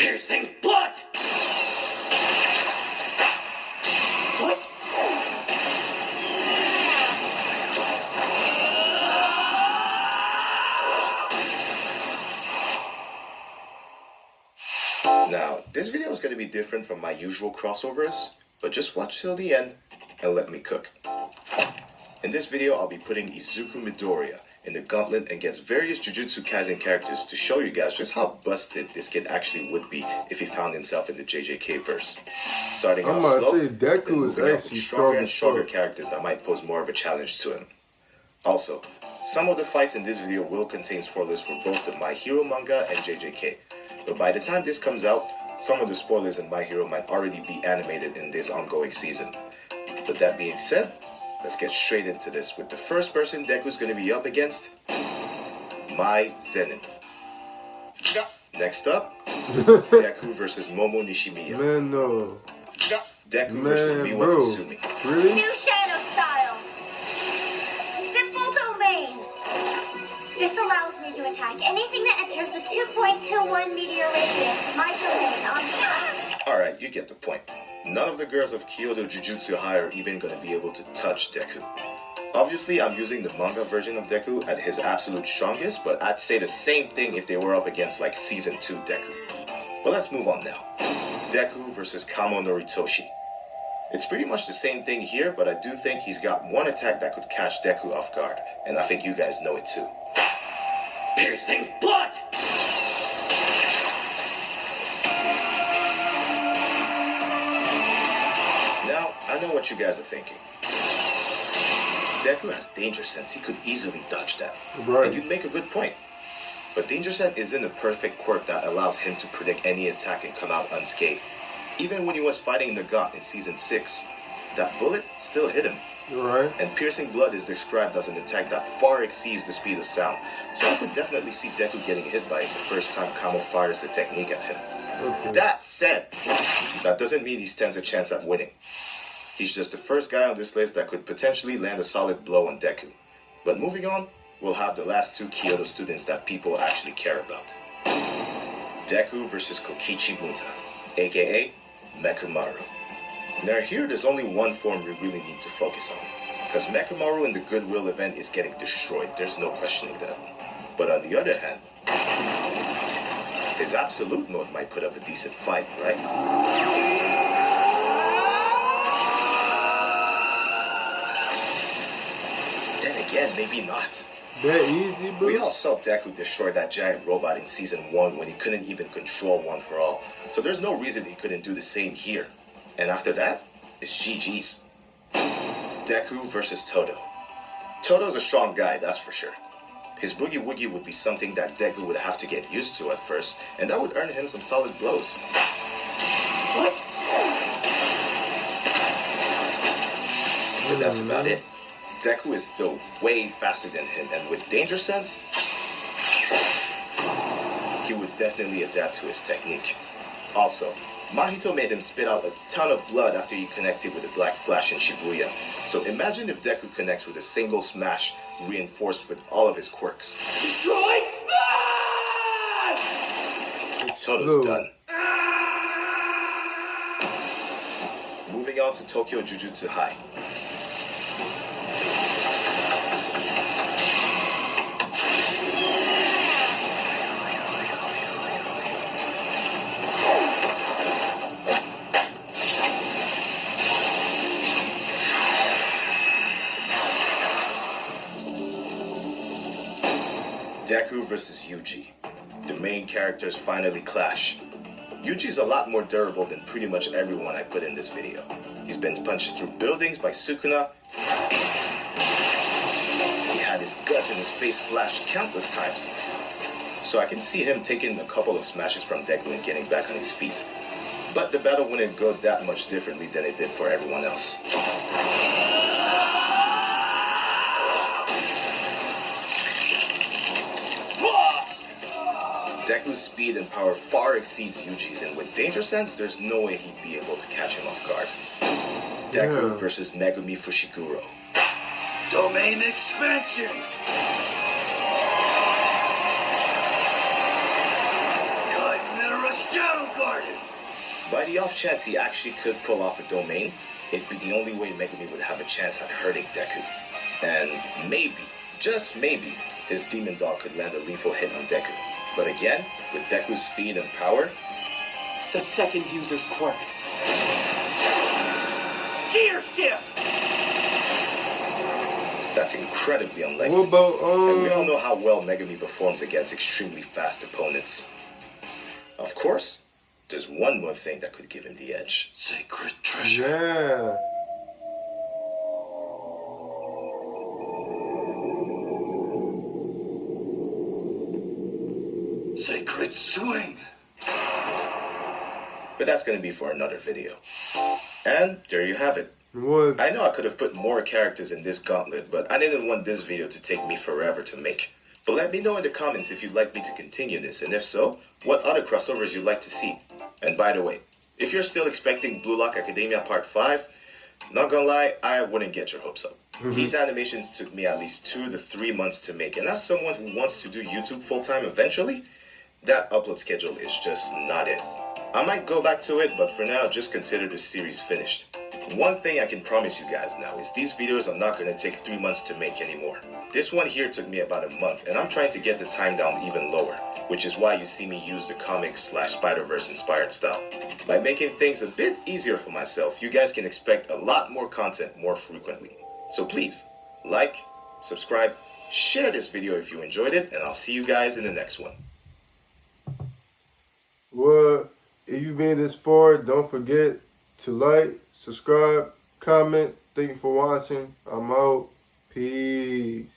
Piercing blood! What? Now, this video is going to be different from my usual crossovers, but just watch till the end and let me cook. In this video, I'll be putting Izuku Midoriya in the gauntlet against various Jujutsu Kaisen characters to show you guys just how busted this kid actually would be if he found himself in the JJK verse. Starting out slow, Deku then moving up with actually stronger and stronger strong. characters that might pose more of a challenge to him. Also, some of the fights in this video will contain spoilers for both the My Hero manga and JJK. But by the time this comes out, some of the spoilers in My Hero might already be animated in this ongoing season. With that being said, let's get straight into this with the first person Deku's going to be up against, Mai Zenin. Next up, Deku versus Momo Nishimiya. Man, no. Deku versus Miwa bro. Kusumi. Really? New shadow style. Simple domain. This allows me to attack anything that enters the 2.21 meteor radius of my domain on... Alright, you get the point. None of the girls of Kyoto Jujutsu High are even going to be able to touch Deku. Obviously, I'm using the manga version of Deku at his absolute strongest, but I'd say the same thing if they were up against like Season 2 Deku. But let's move on now. Deku versus Kamo Noritoshi. It's pretty much the same thing here, but I do think he's got one attack that could catch Deku off guard, and I think you guys know it too. Piercing blood! Now, I know what you guys are thinking. Deku has danger sense, he could easily dodge that. Right. And you'd make a good point. But danger sense isn't a perfect quirk that allows him to predict any attack and come out unscathed. Even when he was fighting Nagant in Season 6, that bullet still hit him. Right. And piercing blood is described as an attack that far exceeds the speed of sound. So I could definitely see Deku getting hit by it the first time Kamo fires the technique at him. Okay. That said, that doesn't mean he stands a chance at winning. He's just the first guy on this list that could potentially land a solid blow on Deku. But moving on, we'll have the last two Kyoto students that people actually care about. Deku versus Kokichi Muta, aka Mekumaru. Now here, there's only one form we really need to focus on, because Mekumaru in the Goodwill event is getting destroyed, there's no questioning that. But on the other hand, his absolute mode might put up a decent fight, right? Then again, maybe not. That easy, bro? We all saw Deku destroy that giant robot in Season 1 when he couldn't even control One for All, so there's no reason he couldn't do the same here. And after that, it's GG's. Deku versus Todo. Todo's a strong guy, that's for sure. His boogie woogie would be something that Deku would have to get used to at first, and that would earn him some solid blows. What? But that's about it. Deku is still way faster than him, and with danger sense, he would definitely adapt to his technique. Also, Mahito made him spit out a ton of blood after he connected with the Black Flash in Shibuya. So imagine if Deku connects with a single smash reinforced with all of his quirks. Detroit Smash! Todo's done. Moving on to Tokyo Jujutsu High. Deku versus Yuji. The main characters finally clash. Yuji's a lot more durable than pretty much everyone I put in this video. He's been punched through buildings by Sukuna. He had his gut and his face slashed countless times. So I can see him taking a couple of smashes from Deku and getting back on his feet. But the battle wouldn't go that much differently than it did for everyone else. Deku's speed and power far exceeds Yuji's, and with danger sense, there's no way he'd be able to catch him off guard. Deku versus Megumi Fushiguro. Domain expansion! Kaisen Shadow By the off chance he actually could pull off a domain, it'd be the only way Megumi would have a chance at hurting Deku. And maybe, just maybe, his demon dog could land a lethal hit on Deku. But again, with Deku's speed and power, The second user's quirk. Gear shift! that's incredibly unlikely. What about And we all know how well Megumi performs against extremely fast opponents. Of course, there's one more thing that could give him the edge. Sacred treasure. Yeah. Sacred swing. But that's going to be for another video. And there you have it. What? I know I could have put more characters in this gauntlet, but I didn't want this video to take me forever to make. But let me know in the comments if you'd like me to continue this, and if so, what other crossovers you'd like to see. And by the way, if you're still expecting Blue Lock Academia Part 5, not gonna lie, I wouldn't get your hopes up. These animations took me at least 2 to 3 months to make, and as someone who wants to do YouTube full-time eventually, that upload schedule is just not it. I might go back to it, but for now, just consider the series finished. One thing I can promise you guys now is these videos are not going to take 3 months to make anymore. This one here took me about a month, and I'm trying to get the time down even lower, which is why you see me use the comics/Spider-Verse inspired style. By making things a bit easier for myself, you guys can expect a lot more content more frequently. So please, like, subscribe, share this video if you enjoyed it, and I'll see you guys in the next one. Well, if you made this far, don't forget to like, subscribe, comment. Thank you for watching. I'm out. Peace.